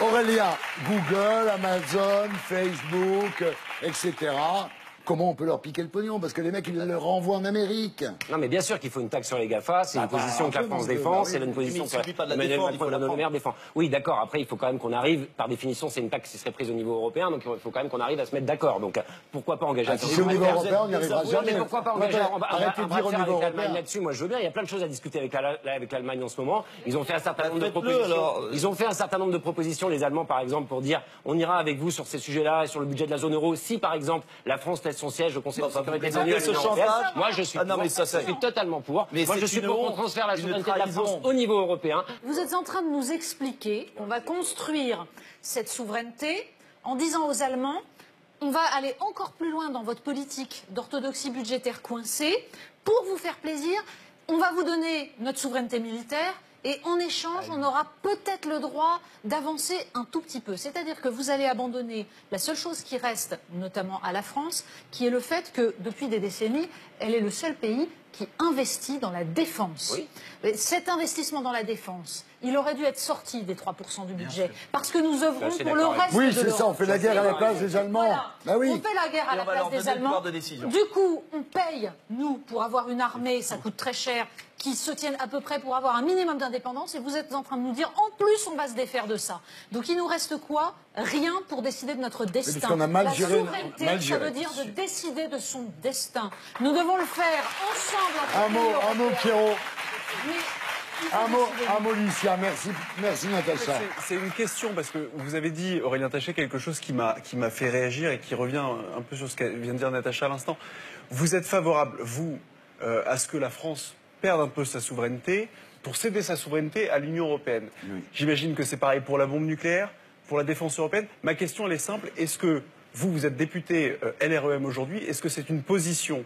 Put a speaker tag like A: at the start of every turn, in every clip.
A: Aurélien, Google, Amazon, Facebook, etc. Comment on peut leur piquer le pognon? Parce que les mecs, ils le renvoient en Amérique.
B: Non, mais bien sûr qu'il faut une taxe sur les GAFA. C'est une position que la France défend. C'est une position que Emmanuel Macron et Bruno Le Maire défendent. Oui, d'accord. Après, il faut quand même qu'on arrive. Par définition, c'est une taxe qui serait prise au niveau européen. Donc, il faut quand même qu'on arrive à se mettre d'accord. Donc, pourquoi pas engager
A: si c'est au niveau européen, on n'y arrivera jamais.
B: Mais pourquoi pas engager un bras de fer avec l'Allemagne
A: là-dessus?
B: Moi, je veux bien. Il y a plein de choses à discuter avec l'Allemagne en ce moment. Ils ont fait un certain nombre de propositions. Ils ont fait un certain nombre de propositions, les Allemands, par exemple, pour dire on ira avec vous sur ces sujets-là et sur le budget de la zone euro. Si, par exemple, la France laisse son siège au Conseil de sécurité de l'Union européenne, moi, je suis totalement pour. Moi, je suis pour qu'on transfère la souveraineté de la France au niveau européen.
C: Vous êtes en train de nous expliquer qu'on va construire cette souveraineté en disant aux Allemands on va aller encore plus loin dans votre politique d'orthodoxie budgétaire coincée. Pour vous faire plaisir, on va vous donner notre souveraineté militaire et en échange, on aura peut-être le droit d'avancer un tout petit peu. C'est-à-dire que vous allez abandonner la seule chose qui reste, notamment à la France, qui est le fait que, depuis des décennies, elle est le seul pays qui investit dans la défense. Oui. Et cet investissement dans la défense, il aurait dû être sorti des 3% du budget. Parce que nous œuvrons pour le reste de l'Europe.
A: Oui, c'est ça, on fait la guerre à la place des Allemands.
C: Voilà.
A: Bah oui.
C: On fait la guerre à la place des Allemands. Du coup, on paye, nous, pour avoir une armée, ça coûte très cher, qui se tiennent à peu près pour avoir un minimum d'indépendance. Et vous êtes en train de nous dire, en plus, on va se défaire de ça. Donc il nous reste quoi? Rien pour décider de notre destin.
A: Parce qu'on a mal géré.
C: La souveraineté, ça veut dire de décider de son destin. Nous devons le faire ensemble.
A: Un mot, Pierrot. Un mot, Lucia. Merci, Natacha.
D: C'est une question, parce que vous avez dit, Aurélien Taché, quelque chose qui m'a fait réagir et qui revient un peu sur ce que vient de dire Natacha à l'instant. Vous êtes favorable, vous, à ce que la France perde un peu sa souveraineté pour céder sa souveraineté à l'Union européenne. Oui. J'imagine que c'est pareil pour la bombe nucléaire, pour la défense européenne. Ma question, elle est simple. Est-ce que vous êtes député LREM aujourd'hui, est-ce que c'est une position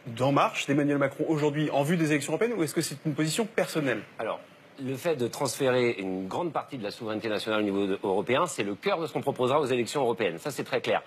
D: d'En Marche, d'Emmanuel Macron aujourd'hui en vue des élections européennes, ou est-ce que c'est une position personnelle?
B: Alors, le fait de transférer une grande partie de la souveraineté nationale au niveau européen, c'est le cœur de ce qu'on proposera aux élections européennes. Ça, c'est très clair.